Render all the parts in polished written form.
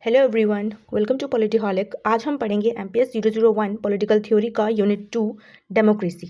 Hello everyone, welcome to Politiholic. आज हम पढ़ेंगे एमपीएस 001 पॉलिटिकल थ्योरी का यूनिट 2 डेमोक्रेसी।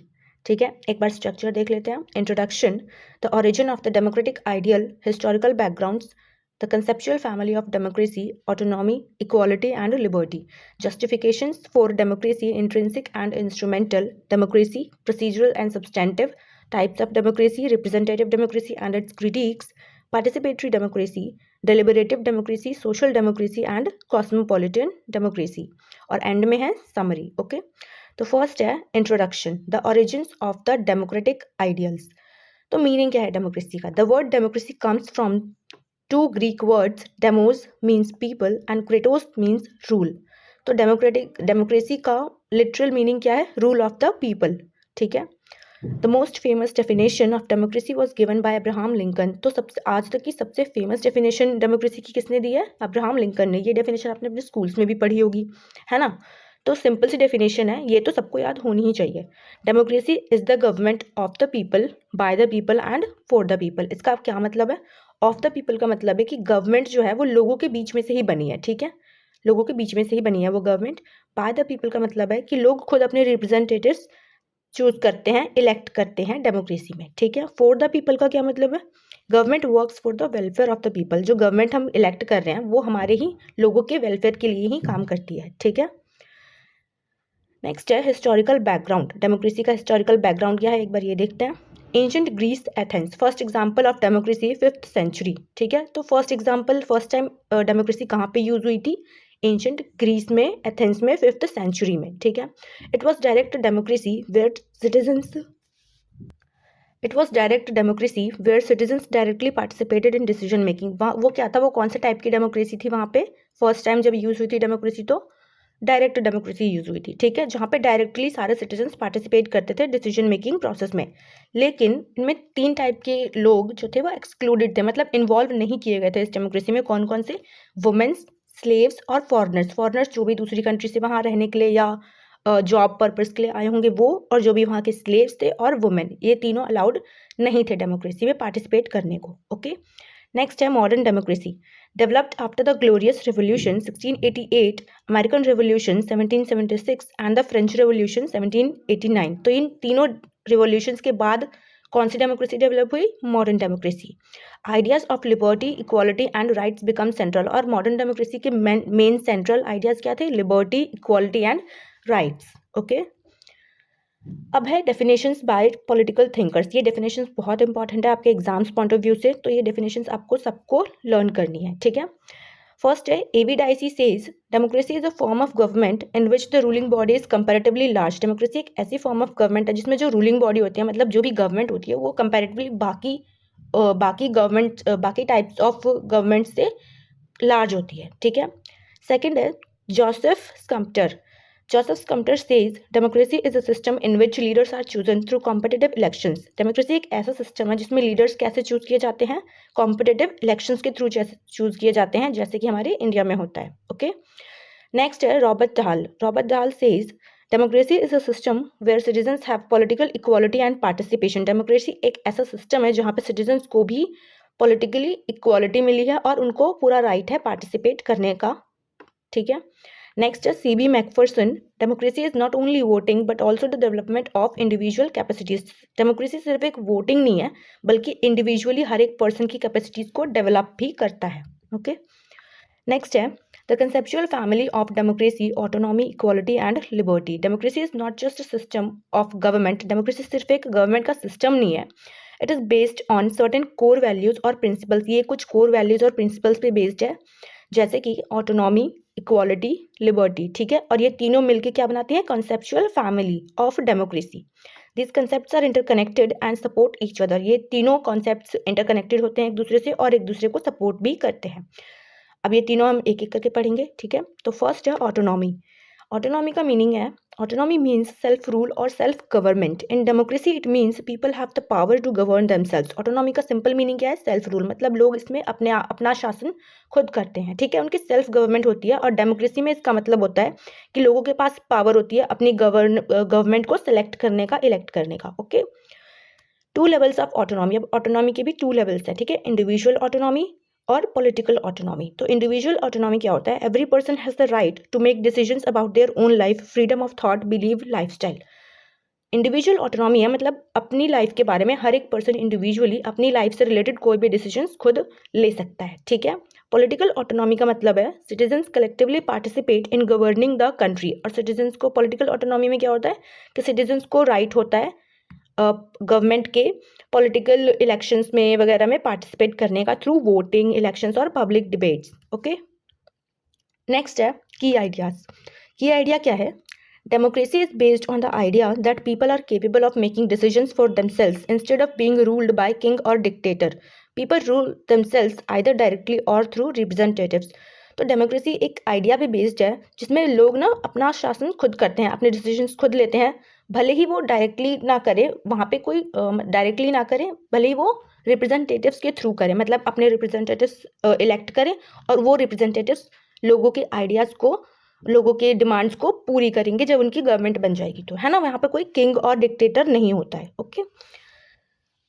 ठीक है, एक बार स्ट्रक्चर देख लेते हैं। Introduction, the origin of the democratic ideal, historical backgrounds, the conceptual family of democracy, autonomy, equality and liberty, justifications for democracy, intrinsic and instrumental democracy, procedural and substantive, types of democracy, representative democracy and its critics, participatory democracy, deliberative democracy, social democracy and cosmopolitan democracy। और end में है summary. Okay, तो first है introduction, the origins of the democratic ideals. तो meaning क्या है democracy का? The word democracy comes from two Greek words, demos means people and kratos means rule. तो डेमोक्रेसी का लिटरल मीनिंग क्या है? Rule of the people. ठीक है, the most famous definition of democracy was given by Abraham Lincoln. तो सबसे आज तक की सबसे फेमस डेफिनेशन डेमोक्रेसी की किसने दी है? अब्राहम लिंकन ने। ये डेफिनेशन आपने अपने स्कूल्स में भी पढ़ी होगी, है ना? तो सिंपल सी डेफिनेशन है, ये तो सबको याद होनी ही चाहिए। Democracy is the government of the people, by the people and for the people. इसका क्या मतलब है? ऑफ द पीपल का मतलब है कि गवर्नमेंट जो है वो लोगों के बीच में से ही बनी है। ठीक है, लोगों के बीच में से ही बनी है वो गवर्नमेंट। बाय द पीपल का मतलब है कि लोग खुद अपने रिप्रेजेंटेटिव्स चूज करते हैं, इलेक्ट करते हैं डेमोक्रेसी में। ठीक है, फॉर द पीपल का क्या मतलब है? Government works for the welfare of the people. जो गवर्नमेंट हम इलेक्ट कर रहे हैं वो हमारे ही लोगों के वेलफेयर के लिए ही काम करती है। ठीक है, नेक्स्ट है हिस्टोरिकल बैकग्राउंड। डेमोक्रेसी का हिस्टोरिकल बैकग्राउंड क्या है, एक बार ये देखते हैं। Ancient Greece, Athens, first example of democracy 5th century. ठीक है, तो first example, first time democracy कहाँ पे यूज हुई थी? एंशिएंट ग्रीस में, एथेंस में, 5th सेंचुरी में। ठीक है, it was direct democracy where citizens directly participated in decision making. वो क्या था? वो कौन से टाइप की डेमोक्रेसी थी? वहाँ पे फर्स्ट टाइम जब यूज हुई थी डेमोक्रेसी तो डायरेक्ट डेमोक्रेसी यूज हुई थी। ठीक है, जहाँ पे डायरेक्टली सारे सिटीजन्स पार्टिसिपेट करते थे डिसीजन मेकिंग प्रोसेस में। लेकिन इनमें 3 टाइप के लोग जो थे वो एक्सक्लूडेड थे, मतलब इन्वॉल्व नहीं किए गए थे इस डेमोक्रेसी में। कौन कौन से? वुमेन्स, स्लेव्स और फॉरनर्स। फॉरनर्स जो भी दूसरी कंट्री से वहाँ रहने के लिए या जॉब पर्पस के लिए आए होंगे वो, और जो भी वहाँ के स्लेव्स थे और वुमेन, ये तीनों अलाउड नहीं थे डेमोक्रेसी में पार्टिसिपेट करने को। ओके, नेक्स्ट है modern democracy. Developed after the glorious revolution 1688, American revolution 1776 and the French revolution 1789। तो इन तीनों रिवोल्यूशंस के बाद कौन सी डेमोक्रेसी डेवलप हुई? Modern democracy. Ideas of liberty, equality and rights become central. और मॉडर्न डेमोक्रेसी के मेन सेंट्रल आइडियाज क्या थे? Liberty, equality and rights. Okay, अब है डेफिनेशंस बाय पॉलिटिकल थिंकर्स। ये डेफिनेशंस बहुत इंपॉर्टेंट है आपके एग्जाम्स पॉइंट ऑफ व्यू से, तो ये डेफिनेशंस आपको सबको लर्न करनी है। ठीक है, फर्स्ट है A V Dicey says democracy is a form of government in which the ruling body is comparatively large. Democracy एक ऐसी फॉर्म ऑफ गवर्नमेंट है जिसमें जो रूलिंग बॉडी होती है, मतलब जो भी गवर्नमेंट होती है वो कंपैरेटिवली बाकी टाइप्स ऑफ गवर्नमेंट से लार्ज होती है। ठीक है, सेकेंड है Joseph स्कम्प्टर। Joseph Scumter says democracy is a system in which leaders are chosen through competitive elections। Democracy एक ऐसा सिस्टम है जिसमें लीडर्स कैसे चूज किए जाते हैं? कॉम्पिटिटिव इलेक्शंस के थ्रू चूज किए जाते हैं, जैसे कि हमारे इंडिया में होता है। ओके, नेक्स्ट है Robert Dahl. Robert Dahl says democracy is a system where citizens have political equality and participation। Democracy एक ऐसा सिस्टम है जहाँ पे सिटीजन्स को भी पॉलिटिकली इक्वालिटी मिली है और उनको पूरा राइट है पार्टिसिपेट करने का। ठीक है, नेक्स्ट है CB Macpherson. Democracy is not only voting but also the development of individual capacities. Democracy सिर्फ एक वोटिंग नहीं है बल्कि इंडिविजुअली हर एक पर्सन की कैपेसिटीज को डेवलप भी करता है। ओके, नेक्स्ट है the conceptual family of democracy, autonomy, equality and liberty. Democracy is not just a system of government. Democracy सिर्फ एक गवर्नमेंट का सिस्टम नहीं है, it is based on certain core values और प्रिंसिपल्स। ये कुछ कोर वैल्यूज और प्रिंसिपल्स पे बेस्ड है, जैसे कि ऑटोनॉमी, इक्वालिटी, लिबर्टी। ठीक है, और ये तीनों मिलकर क्या बनाती हैं? Conceptual family of democracy. This concepts are interconnected and support each other. ये तीनों कॉन्सेप्ट्स इंटरकनेक्टेड होते हैं एक दूसरे से और एक दूसरे को सपोर्ट भी करते हैं। अब ये तीनों हम एक एक करके पढ़ेंगे। ठीक है, तो फर्स्ट है ऑटोनॉमी। ऑटोनॉमी का मीनिंग है, ऑटोनॉमी मीन्स सेल्फ रूल और self government. In democracy it means people have the power to govern themselves. Autonomy का सिंपल मीनिंग क्या है? सेल्फ रूल, मतलब लोग इसमें अपना शासन खुद करते हैं। ठीक है, उनकी सेल्फ गवर्नमेंट होती है। और डेमोक्रेसी में इसका मतलब होता है कि लोगों के पास पावर होती है अपनी गवर्नमेंट को सिलेक्ट करने का, इलेक्ट करने का। Okay, 2 levels of autonomy. अब ऑटोनॉमी के भी 2 लेवल्स है। ठीक है, इंडिविजुअल ऑटोनॉमी और पॉलिटिकल ऑटोनॉमी। तो इंडिविजुअल ऑटोनॉमी क्या होता है? Every person has the right to make decisions about their own life, freedom of thought, believe, lifestyle. Individual autonomy है मतलब अपनी लाइफ के बारे में हर एक पर्सन इंडिविजुअली अपनी लाइफ से रिलेटेड कोई भी डिसीजंस खुद ले सकता है, ठीक है। पॉलिटिकल ऑटोनॉमी का मतलब है citizens collectively participate in governing the country. और सिटीजन्स को पॉलिटिकल ऑटोनॉमी में क्या होता है कि सिटीजन्स को राइट होता है गवर्नमेंट के पॉलिटिकल इलेक्शंस में वगैरह में पार्टिसिपेट करने का थ्रू वोटिंग, इलेक्शंस और पब्लिक डिबेट्स। ओके, नेक्स्ट है की आइडियाज। की आइडिया क्या है? Democracy is based on the idea that people are capable of making decisions for themselves instead of being ruled by king or dictator. People rule themselves either directly or through representatives. तो democracy एक idea पे based है जिसमें लोग ना अपना शासन खुद करते हैं, अपने डिसीजंस खुद लेते हैं, भले ही वो डायरेक्टली ना करे, वहाँ पे कोई डायरेक्टली ना करे, भले ही वो रिप्रेजेंटेटिव्स के थ्रू करे, मतलब अपने रिप्रेजेंटेटिव्स इलेक्ट करे और वो रिप्रेजेंटेटिव्स लोगों के आइडियाज़ को, लोगों के डिमांड्स को पूरी करेंगे जब उनकी गवर्नमेंट बन जाएगी, तो है ना, वहाँ पे कोई किंग और डिक्टेटर नहीं होता है। ओके,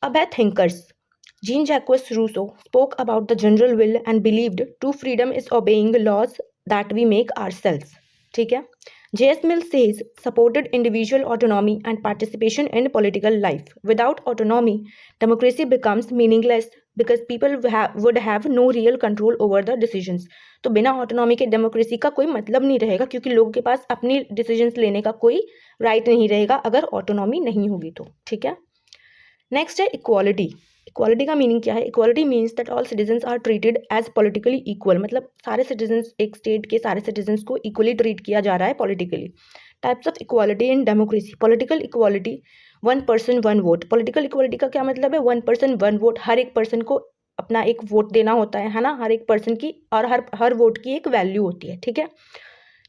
अब है thinkers. Jean Jacques Rousseau spoke about the general will and believed true freedom is obeying laws that we make ourselves, ठीक है। J.S. Mill says supported individual autonomy and participation in political life. Without autonomy, democracy becomes meaningless because people would have no real control over the decisions. तो बिना autonomy के democracy का कोई मतलब नहीं रहेगा क्योंकि लोगों के पास अपनी डिसीजंस लेने का कोई राइट नहीं रहेगा अगर ऑटोनॉमी नहीं होगी तो, ठीक है। नेक्स्ट है इक्वालिटी। इक्वालिटी का मीनिंग क्या है? Equality means that all citizens are treated as politically equal, मतलब सारे सिटीजन्स, एक स्टेट के सारे सिटीजन्स को इक्वली ट्रीट किया जा रहा है politically. Types of equality in democracy. Political equality, one person one vote. Political equality का क्या मतलब है? वन पर्सन वन वोट, हर एक पर्सन को अपना एक वोट देना होता है ना, हर एक पर्सन की, और हर वोट की एक वैल्यू होती है, ठीक है।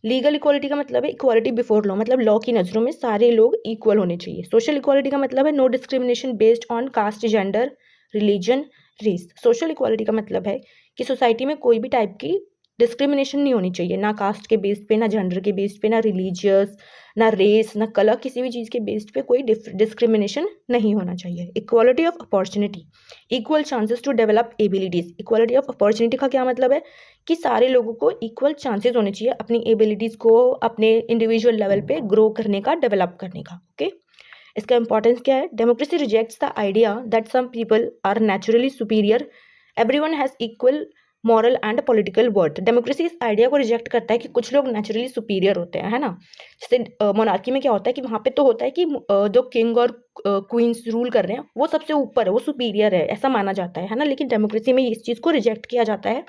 लीगल इक्वालिटी का मतलब है इक्वालिटी बिफोर लॉ, मतलब लॉ की नज़रों में सारे लोग इक्वल होने चाहिए। सोशल इक्वालिटी का मतलब है no discrimination based on caste, gender, religion, race. Social equality का मतलब है कि सोसाइटी में कोई भी टाइप की डिस्क्रिमिनेशन नहीं होनी चाहिए, ना कास्ट के बेस पे, ना जेंडर के बेस पे, ना रिलीजियस, ना रेस, ना कलर, किसी भी चीज़ के बेस पे कोई डिस्क्रिमिनेशन नहीं होना चाहिए। Equality of opportunity, equal chances to develop abilities. Equality of opportunity का क्या मतलब है कि सारे लोगों को इक्वल चांसेस होने चाहिए अपनी एबिलिटीज़ को अपने इंडिविजुअल लेवल पे ग्रो करने का, डेवलप करने का। ओके, इसका इंपॉर्टेंस क्या है? Democracy rejects the idea that some people are naturally superior, everyone has equal moral and political worth. Democracy इस आइडिया को रिजेक्ट करता है कि कुछ लोग नेचुरली सुपीरियर होते हैं, है ना। जैसे मोनार्की में क्या होता है कि वहाँ पे तो होता है कि जो किंग और क्वींस रूल कर रहे हैं वो सबसे ऊपर है, वो सुपीरियर है, ऐसा माना जाता है ना। लेकिन डेमोक्रेसी में इस चीज़ को रिजेक्ट किया जाता है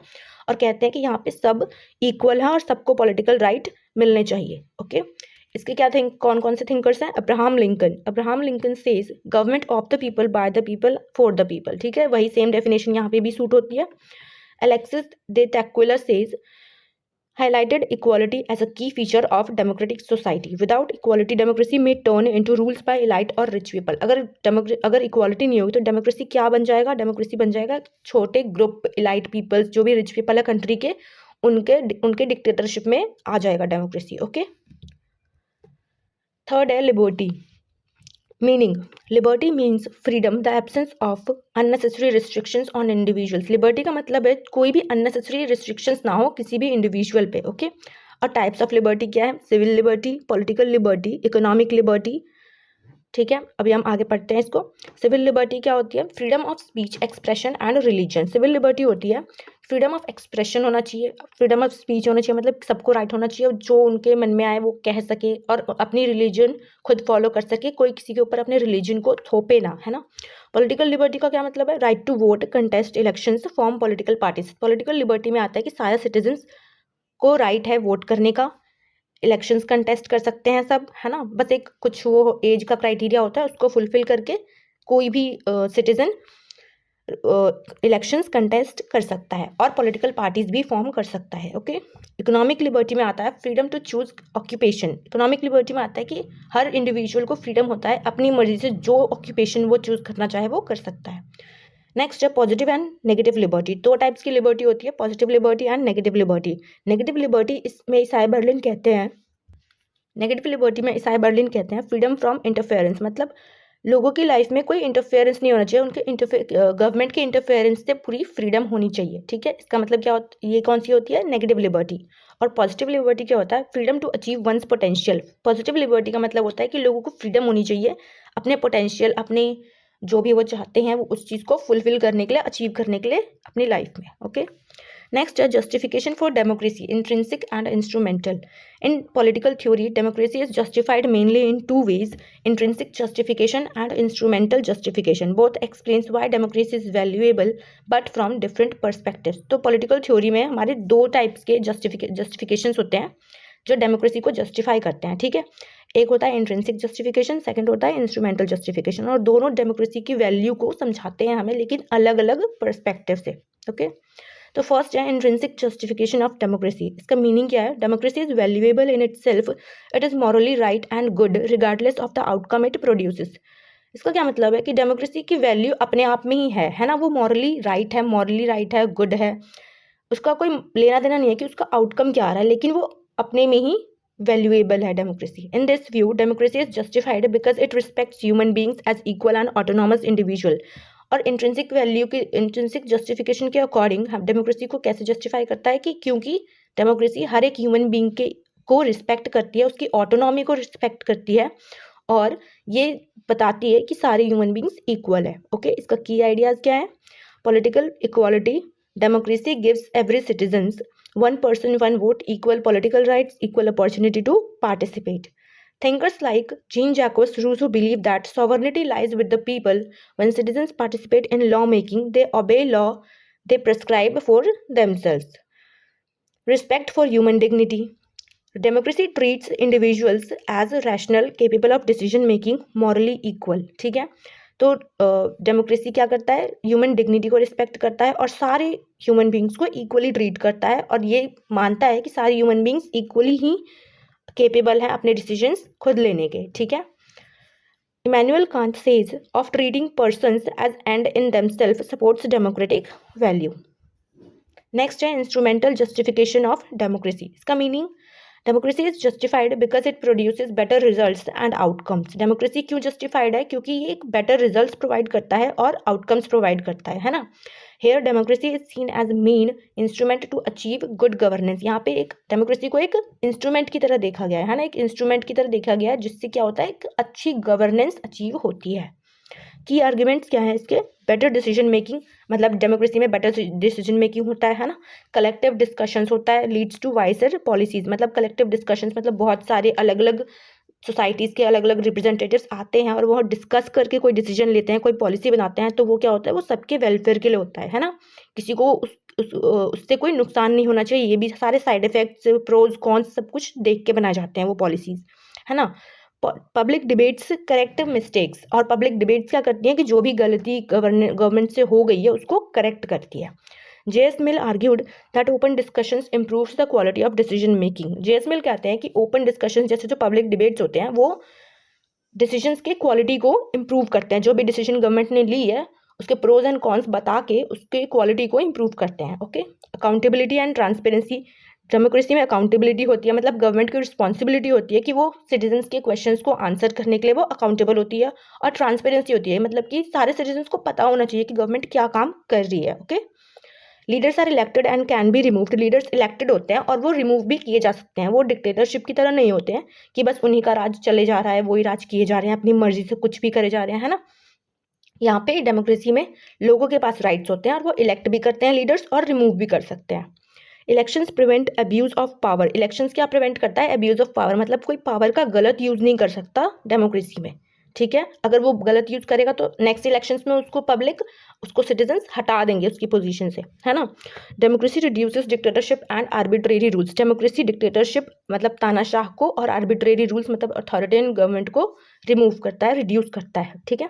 और कहते हैं कि यहाँ पे सब इक्वल है और सबको पॉलिटिकल राइट मिलने चाहिए। ओके, इसके क्या कौन कौन से थिंकर्स हैं? Abraham Lincoln. Abraham Lincoln says government of the people, by the people, for the people, ठीक है, वही सेम डेफिनेशन यहाँ पे भी सूट होती है। Alexis de Tocqueville says highlighted equality as a key feature of democratic society. Without equality, democracy may turn into rules by elite or rich people. अगर equality नहीं होगी तो डेमोक्रेसी क्या बन जाएगा? डेमोक्रेसी बन जाएगा छोटे ग्रुप, इलाइट पीपल्स, जो भी रिच पीपल है कंट्री के, उनके डिक्टेटरशिप में आ जाएगा डेमोक्रेसी। ओके, थर्ड है liberty. Meaning, liberty means freedom, the absence of unnecessary restrictions on individuals. Liberty का मतलब है कोई भी अननेसेसरी रिस्ट्रिक्शंस ना हो किसी भी इंडिविजुअल पे। ओके, और टाइप्स ऑफ लिबर्टी क्या है? Civil liberty, political liberty, economic liberty, ठीक है। अभी हम आगे पढ़ते हैं इसको। सिविल लिबर्टी क्या होती है? Freedom of speech, expression and religion. Civil liberty होती है फ्रीडम ऑफ एक्सप्रेशन होना चाहिए, फ्रीडम ऑफ स्पीच होना चाहिए, मतलब सबको राइट होना चाहिए जो उनके मन में आए वो कह सके और अपनी रिलीजन खुद फॉलो कर सके, कोई किसी के ऊपर अपने रिलीजन को थोपे ना, है ना। पॉलिटिकल लिबर्टी का क्या मतलब है? Right to vote, contest elections, form political parties. Political liberty में आता है कि सारे सिटीजन्स को राइट है वोट करने का, इलेक्शंस कंटेस्ट कर सकते हैं सब, है ना। बस एक कुछ वो एज का क्राइटेरिया होता है, उसको फुलफिल करके कोई भी सिटीजन इलेक्शंस कंटेस्ट कर सकता है और पॉलिटिकल पार्टीज भी फॉर्म कर सकता है। ओके, इकोनॉमिक लिबर्टी में आता है freedom to choose occupation. Economic liberty में आता है कि हर इंडिविजुअल को फ्रीडम होता है अपनी मर्जी से जो ऑक्यूपेशन वो चूज करना चाहे वो कर सकता है। नेक्स्ट है पॉजिटिव एंड नेगेटिव लिबर्टी। दो टाइप्स की लिबर्टी होती है, positive liberty and negative liberty. Negative liberty इसमें ईसाई बर्लिन कहते हैं, नेगेटिव लिबर्टी में ईसाई बर्लिन कहते हैं फ्रीडम फ्रॉम इंटरफेरेंस, मतलब लोगों की लाइफ में कोई इंटरफेरेंस नहीं होना चाहिए, उनके गवर्नमेंट के इंटरफेरेंस से पूरी फ्रीडम होनी चाहिए, ठीक है। इसका मतलब क्या होता है, ये कौन सी होती है, नेगेटिव लिबर्टी। और पॉजिटिव लिबर्टी क्या होता है, freedom to achieve one's potential. Positive liberty का मतलब होता है कि लोगों को फ्रीडम होनी चाहिए अपने पोटेंशियल, अपने जो भी वो चाहते हैं वो उस चीज़ को फुलफिल करने के लिए, अचीव करने के लिए अपनी लाइफ में, ओके। नेक्स्ट है justification for democracy, intrinsic and instrumental. In political theory, democracy is justified mainly in two ways: intrinsic justification and instrumental justification. Both explains why democracy is valuable, but from different perspectives. तो political theory में हमारे दो types के justifications होते हैं जो democracy को justify करते हैं, ठीक है। एक होता है इंट्रिंसिक जस्टिफिकेशन, सेकंड होता है इंस्ट्रूमेंटल जस्टिफिकेशन, और दोनों डेमोक्रेसी की वैल्यू को समझाते हैं हमें, लेकिन अलग अलग पर्सपेक्टिव से, ओके। तो फर्स्ट है इंट्रिंसिक जस्टिफिकेशन ऑफ डेमोक्रेसी। इसका मीनिंग क्या है, democracy is valuable in itself, it is morally right and good regardless of the outcome it produces. इसका क्या मतलब है कि डेमोक्रेसी की वैल्यू अपने आप में ही है ना, वो मॉरली राइट है, गुड है, उसका कोई लेना देना नहीं है कि उसका आउटकम क्या आ रहा है, लेकिन वो अपने में ही वैल्यूएबल है democracy. In this view democracy is justified because it respects human beings as equal and autonomous individual. और इंट्रिंसिक वैल्यू की, इंट्रिंसिक जस्टिफिकेशन के अकॉर्डिंग हम डेमोक्रेसी को कैसे जस्टिफाई करता है कि क्योंकि डेमोक्रेसी हर एक ह्यूमन बींग के को रिस्पेक्ट करती है, उसकी ऑटोनॉमी को रिस्पेक्ट करती है, और ये बताती है कि सारे ह्यूमन बींग्स इक्वल है, ओके। इसका की आइडियाज क्या है, political equality, democracy gives every citizens one person one vote, equal political rights, equal opportunity to participate. Thinkers like Jean-Jacques Rousseau believe that sovereignty lies with the people. When citizens participate in lawmaking, they obey law they prescribe for themselves. Respect for human dignity. Democracy treats individuals as rational, capable of decision making, morally equal. ठीक है, तो democracy क्या करता है, human dignity को respect करता है और सारे ह्यूमन बींग्स को इक्वली ट्रीट करता है, और ये मानता है कि सारे ह्यूमन बींग्स इक्वली ही केपेबल हैं अपने डिसीजंस खुद लेने के, ठीक है। Immanuel Kant says of treating persons as end in themself supports democratic value. Next है इंस्ट्रूमेंटल जस्टिफिकेशन ऑफ डेमोक्रेसी. इसका meaning, democracy is justified because it produces better results and outcomes. Democracy क्यों justified है, क्योंकि ये एक better results provide करता है और आउटकम्स प्रोवाइड करता है ना. Here democracy is seen as main instrument to achieve good governance. यहाँ पे एक डेमोक्रेसी को एक इंस्ट्रूमेंट की तरह देखा गया है ना, एक इंस्ट्रूमेंट की तरह देखा गया है जिससे क्या होता है, एक अच्छी गवर्नेंस अचीव होती है. की आर्ग्यूमेंट्स क्या है इसके, बेटर डिसीजन मेकिंग, मतलब डेमोक्रेसी में बेटर डिसीजन मेकिंग होता है ना. कलेक्टिव डिस्कशंस होता है, लीड्स टू वाइसर पॉलिसीज, मतलब कलेक्टिव डिस्कशंस मतलब बहुत सारे अलग अलग सोसाइटीज़ के अलग अलग रिप्रेजेंटेटिव्स आते हैं और वो डिस्कस करके कोई डिसीजन लेते हैं, कोई पॉलिसी बनाते हैं, तो वो क्या होता है, वो सबके वेलफेयर के लिए होता है ना. किसी को उससे कोई नुकसान नहीं होना चाहिए. ये भी सारे साइड इफेक्ट्स, प्रोज कॉन्स सब कुछ देख के बनाए जाते हैं वो पॉलिसीज, है ना. पब्लिक डिबेट्स करेक्ट मिस्टेक्स, और पब्लिक डिबेट्स क्या करती हैं कि जो भी गलती गवर्नमेंट से हो गई है उसको करेक्ट करती है. J.S. Mill argued that open discussions improves the quality of decision making. J.S. Mill कहते हैं कि ओपन डिस्कशंस जैसे जो पब्लिक डिबेट्स होते हैं वो डिसीजंस के क्वालिटी को इम्प्रूव करते हैं. जो भी डिसीजन गवर्नमेंट ने ली है उसके प्रोज एंड कॉन्स बता के उसके क्वालिटी को इम्प्रूव करते हैं, okay. Accountability and transparency. Democracy में अकाउंटेबिलिटी होती है, मतलब गवर्नमेंट की रिस्पॉन्सिबिलिटी होती है कि वो सिटीजन्स के क्वेश्चंस को आंसर करने के लिए वो अकाउंटेबल होती है. और ट्रांसपेरेंसी होती है, मतलब कि सारे सिटीजन्स को पता होना चाहिए कि गवर्नमेंट क्या काम कर रही है, okay. Leaders are elected and can be removed. Leaders elected होते हैं और वो रिमूव भी किए जा सकते हैं. वो डिक्टेटरशिप की तरह नहीं होते हैं कि बस उन्हीं का राज चले जा रहा है, वही राज किए जा रहे हैं, अपनी मर्जी से कुछ भी करे जा रहे हैं, है ना. यहाँ पे डेमोक्रेसी में लोगों के पास राइट्स होते हैं और वो इलेक्ट भी करते हैं लीडर्स और रिमूव भी कर सकते हैं. Elections prevent abuse of power. Elections क्या प्रिवेंट करता है, अब्यूज ऑफ पावर, मतलब कोई पावर का गलत यूज नहीं कर सकता डेमोक्रेसी में, ठीक है. अगर वो गलत यूज करेगा तो नेक्स्ट इलेक्शंस में उसको पब्लिक, उसको सिटीजन्स हटा देंगे उसकी पोजीशन से, है ना. Democracy reduces dictatorship and arbitrary rules. Democracy dictatorship मतलब तानाशाह को और आर्बिट्रेरी रूल्स मतलब अथॉरिटेरियन गवर्नमेंट को रिमूव करता है, रिड्यूस करता है, ठीक है.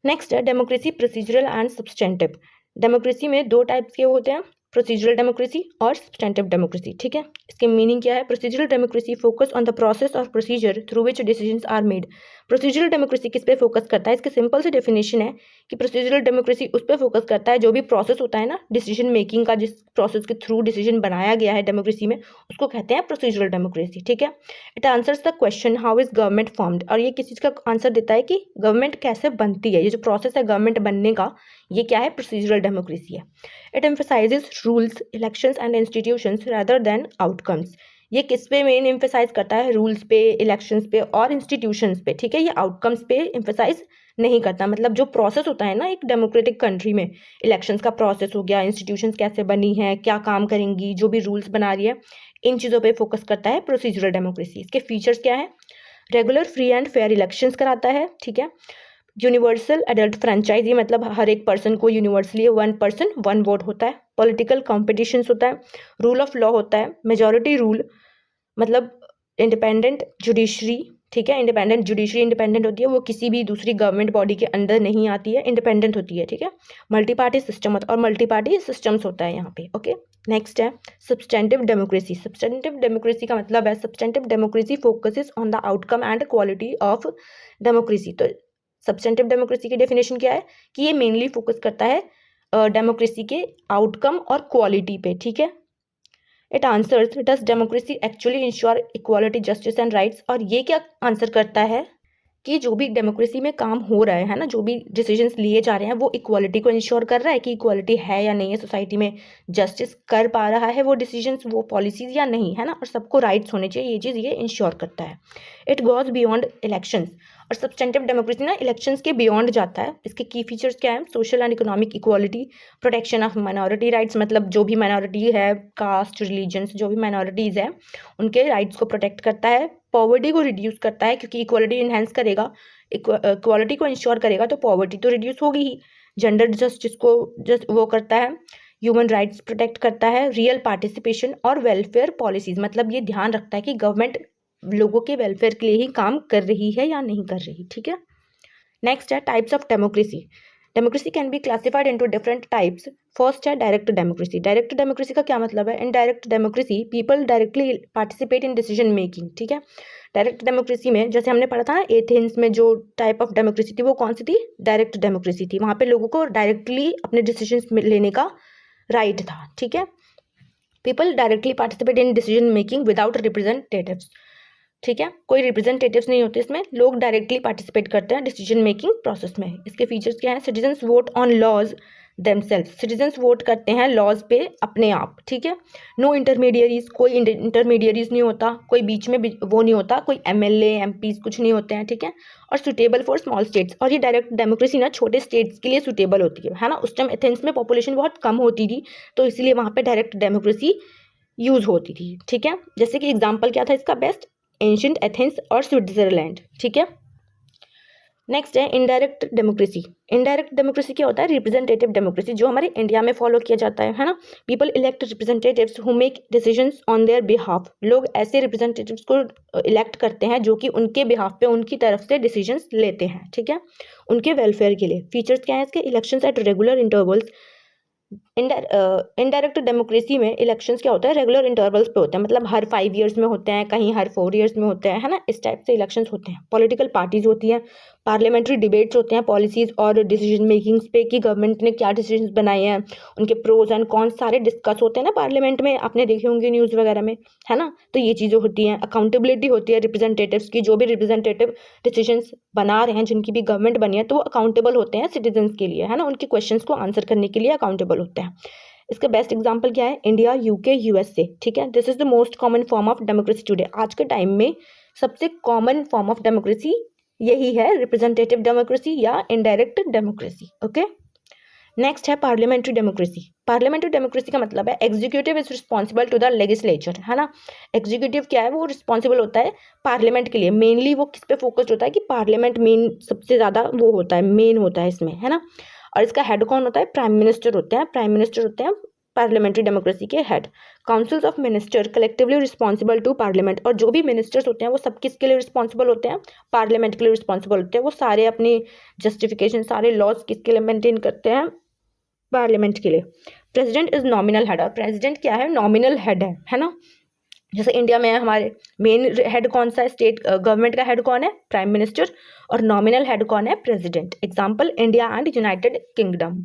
नेक्स्ट है democracy procedural and substantive. Democracy में दो टाइप्स के होते हैं, प्रोसीजरल डेमोक्रेसी और सब्सटेंटिव डेमोक्रेसी, ठीक है. इसके मीनिंग क्या है, procedural democracy focus on the process और procedure through which decisions are made. Procedural democracy किस पे फोकस करता है? इसकी सिंपल सी डेफिनेशन है कि प्रोसीजरल डेमोक्रेसी उस पे फोकस करता है जो भी प्रोसेस होता है ना डिसीजन मेकिंग का, जिस प्रोसेस के थ्रू डिसीजन बनाया गया है डेमोक्रेसी में, उसको कहते हैं प्रोसीजरल डेमोक्रेसी। ठीक है, it answers the question how is government formed, और ये किस चीज़ का आंसर देता है कि गवर्नमेंट कैसे बनती है। ये जो प्रोसेस है गवर्नमेंट बनने का, ये क्या है? प्रोसीजरल डेमोक्रेसी है। It emphasises rules, elections and institutions rather than outcomes. ये किस पे मेन एम्फेसाइज करता है? रूल्स पे, इलेक्शंस पे और इंस्टीट्यूशंस पे। ठीक है, ये आउटकम्स पे एम्फेसाइज नहीं करता। मतलब जो प्रोसेस होता है ना एक डेमोक्रेटिक कंट्री में, इलेक्शंस का प्रोसेस हो गया, इंस्टीट्यूशंस कैसे बनी है, क्या काम करेंगी, जो भी रूल्स बना रही है, इन चीज़ों पे फोकस करता है प्रोसीजरल डेमोक्रेसी। इसके फीचर्स क्या है? Regular free and fair elections कराता है। ठीक है, यूनिवर्सल एडल्ट फ्रेंचाइजी, मतलब हर एक पर्सन को universally one person one vote होता है। पॉलिटिकल कॉम्पिटिशन होता है। रूल ऑफ लॉ होता है। मेजॉरिटी रूल, मतलब इंडिपेंडेंट जुडिशरी। ठीक है, इंडिपेंडेंट जुडिशरी इंडिपेंडेंट होती है, वो किसी भी दूसरी गवर्नमेंट बॉडी के अंदर नहीं आती है, इंडिपेंडेंट होती है। ठीक है, मल्टी पार्टी सिस्टम और मल्टी पार्टी सिस्टम्स होता है यहाँ पे। ओके, नेक्स्ट है सब्सटेंटिव डेमोक्रेसी। सब्सटेंटिव डेमोक्रेसी का मतलब है, substantive democracy focuses on the outcome and quality of democracy. तो सब्सटेंटिव डेमोक्रेसी की डेफिनेशन क्या है कि ये मेनली फोकस करता है डेमोक्रेसी के आउटकम और क्वालिटी पे। ठीक है, it answers does democracy actually ensure equality, justice and rights. और ये क्या आंसर करता है कि जो भी डेमोक्रेसी में काम हो रहा है ना, जो भी डिसीजंस लिए जा रहे हैं, वो इक्वालिटी को इंश्योर कर रहा है कि इक्वालिटी है या नहीं है सोसाइटी में, जस्टिस कर पा रहा है वो डिसीजंस, वो पॉलिसीज या नहीं, है ना, और सबको राइट्स होने चाहिए, ये चीज़ ये इंश्योर करता है। इट गोज बियॉन्ड इलेक्शंस, और सब्सटेंटिव डेमोक्रेसी ना इलेक्शंस के बियॉन्ड जाता है। इसके की फीचर्स क्या है? Social and economic equality, protection of minority rights, मतलब जो भी माइनॉरिटी है, कास्ट, रिलीजन्स, जो भी माइनॉरिटीज़ है उनके राइट्स को प्रोटेक्ट करता है। पॉवर्टी को रिड्यूस करता है, क्योंकि इक्वालिटी इन्हेंस करेगा, इक्वालिटी को इंश्योर करेगा तो पॉवर्टी तो रिड्यूस होगी ही। जेंडर जस्टिस को वो करता है। ह्यूमन राइट्स प्रोटेक्ट करता है। रियल पार्टिसिपेशन और वेलफेयर पॉलिसीज, मतलब ये ध्यान रखता है कि गवर्नमेंट लोगों के वेलफेयर के लिए ही काम कर रही है या नहीं कर रही। ठीक है, नेक्स्ट है types of democracy. Democracy can be classified into different types. First है डायरेक्ट डेमोक्रेसी। डायरेक्ट डेमोक्रेसी का क्या मतलब है? In direct democracy people directly participate in decision making. ठीक है, डायरेक्ट डेमोक्रेसी में जैसे हमने पढ़ा था ना एथेंस में, जो टाइप ऑफ डेमोक्रेसी थी वो कौन सी थी? डायरेक्ट डेमोक्रेसी थी। वहाँ पे लोगों को डायरेक्टली अपने डिसीजन लेने का राइट था। ठीक है, people directly participate in decision making without representatives. ठीक है, कोई रिप्रेजेंटेटिव्स नहीं होते इसमें, लोग डायरेक्टली पार्टिसिपेट करते हैं डिसीजन मेकिंग प्रोसेस में। इसके फीचर्स क्या हैं? Citizens vote on laws themself, citizens vote करते हैं लॉज पे अपने आप। ठीक है, नो इंटरमीडियरीज, कोई इंटरमीडियरीज नहीं होता, कोई बीच में वो नहीं होता, कोई एमएलए एमपीज कुछ नहीं होते हैं। ठीक है, और सुटेबल फॉर स्मॉल स्टेट्स, और ये डायरेक्ट डेमोक्रेसी ना छोटे स्टेट्स के लिए सुटेबल होती है ना। उस टाइम एथेंस में पॉपुलेशन बहुत कम होती थी, तो इसलिए वहाँ पे डायरेक्ट डेमोक्रेसी यूज होती थी। ठीक है, जैसे कि एग्जाम्पल क्या था इसका? बेस्ट एंशिएंट एथेंस और स्विट्जरलैंड। ठीक है, नेक्स्ट है इनडायरेक्ट डेमोक्रेसी। इनडायरेक्ट डेमोक्रेसी क्या होता है? रिप्रेजेंटेटिव डेमोक्रेसी, जो हमारे इंडिया में फॉलो किया जाता है ना। People elect representatives who make decisions on their behalf, लोग ऐसे रिप्रेजेंटेटिव्स को इलेक्ट करते हैं जो कि उनके बिहाफ पे, उनकी तरफ से डिसीजंस लेते हैं। ठीक है, उनके वेलफेयर के लिए। फीचर्स क्या है इसके? Elections at regular intervals. Indirect democracy में इलेक्शंस क्या होता है? रेगुलर इंटरवल्स पे होते हैं, मतलब हर 5 ईयर्स में होते हैं, कहीं हर 4 ईयर्स में होते हैं, है ना, इस टाइप से इलेक्शंस होते हैं। पॉलिटिकल पार्टीज होती हैं, पार्लियामेंट्री डिबेट्स होते हैं पॉलिसीज और डिसीजन मेकिंग्स पे कि गवर्नमेंट ने क्या डिसीजन बनाए हैं, उनके प्रोज एंड कॉन्स सारे डिस्कस होते हैं ना पार्लियामेंट में, आपने देखे होंगे न्यूज़ वगैरह में, है ना। तो ये चीज़ें होती हैं। अकाउंटेबिलिटी होती है रिप्रेजेंटेटिव्स की, जो भी रिप्रेजेंटेटिव डिसीजंस बना रहे हैं, जिनकी भी गवर्नमेंट बनी है, तो वो अकाउंटेबल होते हैं सिटीजन्स के लिए, है ना, उनके क्वेश्चंस को आंसर करने के लिए अकाउंटेबल होते हैं। इसका बेस्ट एग्जांपल क्या है? India, UK, USA. ठीक है, this is the most common form of democracy today. आज के टाइम में सबसे कॉमन फॉर्म ऑफ डेमोक्रेसी यही है, रिप्रेजेंटेटिव डेमोक्रेसी या इनडायरेक्ट डेमोक्रेसी। ओके, नेक्स्ट है पार्लियामेंट्री डेमोक्रेसी। पार्लियामेंट्री डेमोक्रेसी का मतलब है executive is responsible to the legislature, है ना। एग्जीक्यूटिव क्या है? वो रिस्पॉन्सिबल होता है पार्लियामेंट के लिए। मेनली वो किस पे फोकस्ड होता है कि पार्लियामेंट मेन सबसे ज़्यादा वो होता है, मेन होता है इसमें, है ना। और इसका हेड कौन होता है? प्राइम मिनिस्टर होते हैं। प्राइम मिनिस्टर होते हैं पार्लियामेंट्री डेमोक्रेसी के head. Councils of minister collectively responsible to parliament, और जो भी मिनिस्टर्स होते हैं वो सब किसके लिए रिस्पॉन्सिबल होते हैं? पार्लियामेंट के लिए रिस्पॉन्सिबल होते हैं। वो सारे अपनी जस्टिफिकेशन, सारे लॉज किसके लिए मेंटेन करते हैं? पार्लियामेंट के लिए। प्रेसिडेंट इज नॉमिनल हेड, और प्रेसिडेंट क्या है? नॉमिनल हेड है ना, जैसे इंडिया में हमारे मेन हेड कौन सा है, स्टेट गवर्नमेंट का हेड कौन है, प्राइम मिनिस्टर, और नॉमिनल हेड कौन है, president. Example India and United kingdom.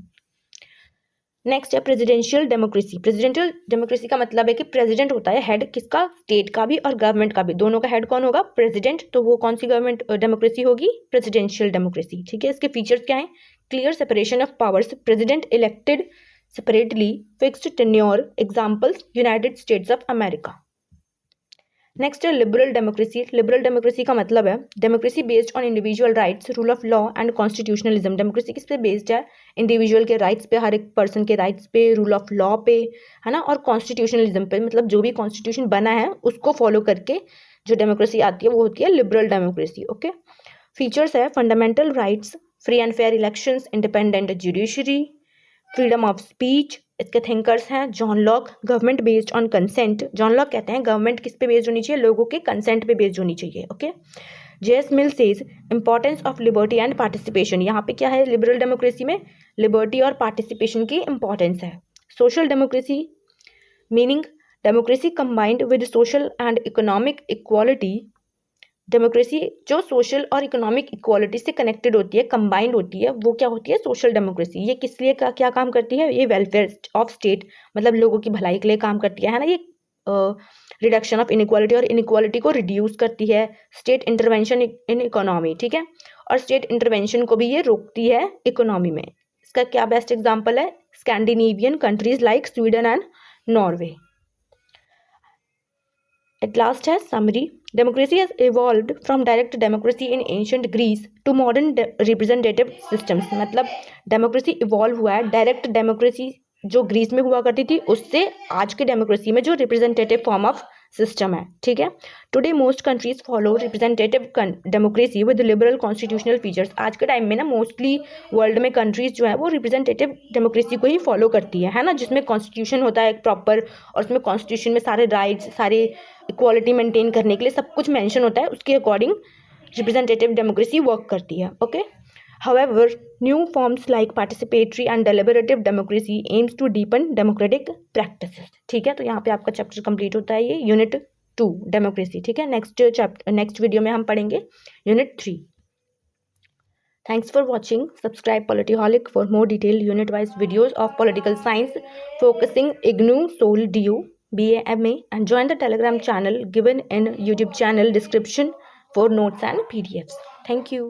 Next है प्रेसिडेंशियल डेमोक्रेसी। प्रेसिडेंशियल डेमोक्रेसी का मतलब है कि प्रेसिडेंट होता है हेड किसका, स्टेट का भी और गवर्नमेंट का भी, दोनों का हेड कौन होगा, प्रेसिडेंट। तो वो कौन सी गवर्नमेंट डेमोक्रेसी होगी, प्रेसिडेंशियल डेमोक्रेसी। ठीक है, इसके फीचर्स क्या हैं, clear separation of powers, president elected separately, fixed tenure. Examples United states of America. Next है लिबरल डेमोक्रेसी। लिबरल डेमोक्रेसी का मतलब है democracy based on individual rights, rule of law and constitutionalism. Democracy किस पे based है, individual के rights पे, हर एक पर्सन के राइट्स पे, रूल ऑफ लॉ पे, है ना, और कॉन्स्टिट्यूशनलिज्म पे, मतलब जो भी कॉन्स्टिट्यूशन बना है उसको फॉलो करके जो डेमोक्रेसी आती है वो होती है लिबरल डेमोक्रेसी। ओके, फीचर्स है fundamental rights, free and fair elections, independent judiciary, freedom of speech. इसके थिंकर्स हैं John Locke, government based on consent. John Locke कहते हैं गवर्नमेंट किस पे बेस्ड होनी चाहिए, लोगों के कंसेंट पे बेस्ड होनी चाहिए। Okay, JS mill says importance of liberty and participation. यहाँ पे क्या है लिबरल डेमोक्रेसी में, लिबर्टी और पार्टिसिपेशन की इंपॉर्टेंस है। Social democracy meaning democracy combined with social and economic equality. Democracy जो सोशल और इकोनॉमिक इक्वालिटी से कनेक्टेड होती है, कंबाइंड होती है, वो क्या होती है, सोशल डेमोक्रेसी। ये किस लिए क्या काम करती है, ये वेलफेयर ऑफ स्टेट, मतलब लोगों की भलाई के लिए काम करती है ना। ये रिडक्शन ऑफ इनइक्वालिटी, और इनइक्वालिटी को रिड्यूस करती है। स्टेट इंटरवेंशन इन इकोनॉमी, ठीक है, और स्टेट इंटरवेंशन को भी ये रोकती है इकोनॉमी में। इसका क्या बेस्ट एग्जाम्पल है, Scandinavian countries like Sweden and Norway. At last है summary. Democracy has evolved from direct democracy in ancient Greece to modern representative systems. मतलब डेमोक्रेसी इवॉल्व हुआ है डायरेक्ट डेमोक्रेसी जो ग्रीस में हुआ करती थी उससे आज के डेमोक्रेसी में जो रिप्रेजेंटेटिव फॉर्म ऑफ सिस्टम है। ठीक है, today most countries follow representative democracy with liberal constitutional features. आज के टाइम में ना मोस्टली वर्ल्ड में कंट्रीज जो है वो रिप्रेजेंटेटिव डेमोक्रेसी को ही फॉलो करती है ना, जिसमें कॉन्स्टिट्यूशन होता है एक प्रॉपर, और उसमें कॉन्स्टिट्यूशन में सारे राइट्स, सारे इक्वालिटी मेंटेन करने के लिए सब कुछ मेंशन होता है, उसके अकॉर्डिंग रिप्रेजेंटेटिव डेमोक्रेसी वर्क करती है। Okay, however new forms like participatory and deliberative democracy aims to deepen democratic practices। ठीक है, तो यहाँ पे आपका चैप्टर कंप्लीट होता है, ये यूनिट 2 डेमोक्रेसी। ठीक है, नेक्स्ट वीडियो में हम पढ़ेंगे unit 3। Thanks for watching. Subscribe Polityholic for more detailed unit-wise videos of political science focusing IGNOU, SOL, DU, BA, MA, and join the Telegram channel given in YouTube channel description for notes and PDFs. Thank you.